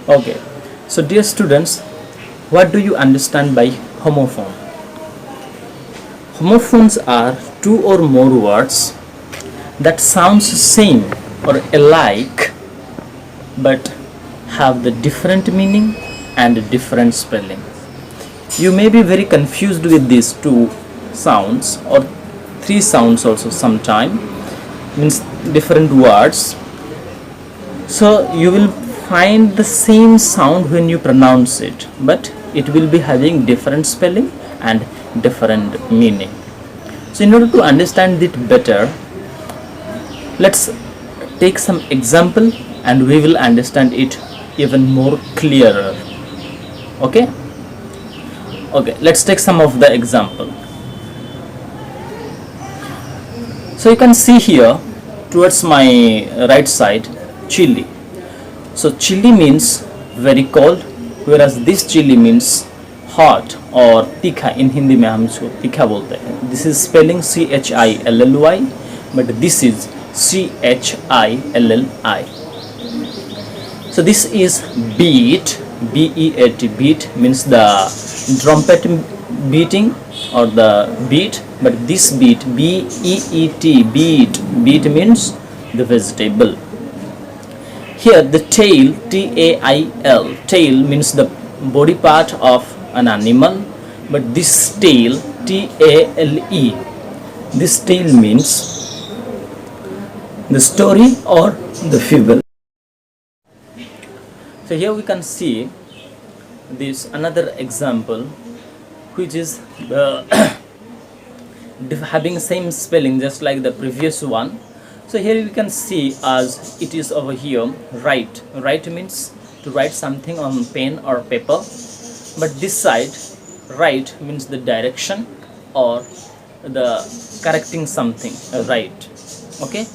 Okay, so dear students, what do you understand by homophone? Homophones are two or more words that sounds same or alike but have the different meaning and different spelling. You may be very confused with these two sounds or three sounds also sometime, means different words. So you will find the same sound when you pronounce it, but it will be having different spelling and different meaning. So in order to understand it better, let's take some example and we will understand it even more clearer. Okay, let's take some of the example. So you can see here towards my right side, chili. So chili means very cold, whereas this chili means hot or तीखा. In Hindi में हम इसको तीखा बोलते हैं. This is spelling CHILLY, but this is CHILLI. So this is beat, BEAT. Beat means the trumpet beating or the beat, but this beat, BEET, beat means the vegetable. Here the tail, TAIL, tail means the body part of an animal, but this tail, TALE, this tail means the story or the fable. So here we can see this another example which is having same spelling just like the previous one. So here we can see as it is over here, write. Write means to write something on pen or paper, but this side, write means the direction or the correcting something, right. Okay,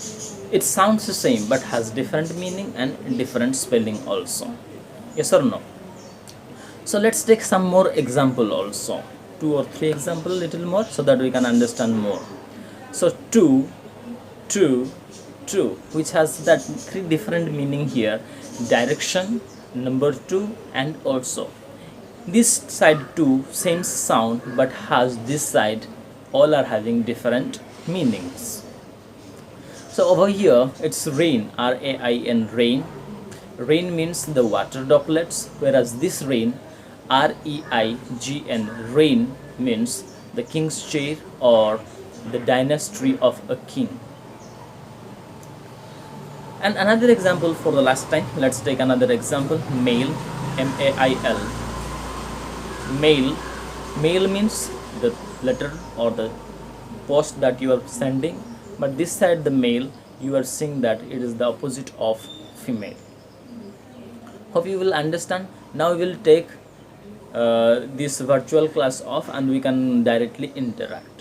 it sounds the same but has different meaning and different spelling also. Yes or no? So let's take some more example also, 2 or 3 example little more so that we can understand more. So two, which has that 3 different meaning here, direction, number 2, and also this side 2 same sound but has this side, all are having different meanings. So over here it's rain, RAIN, rain. Rain means the water droplets, whereas this rain, REIGN, rain means the king's chair or the dynasty of a king. And another example for the last time, let's take another example, mail, MAIL. Mail means the letter or the post that you are sending, but this side the male, you are seeing that it is the opposite of female. Hope you will understand. Now we will take this virtual class off and we can directly interact.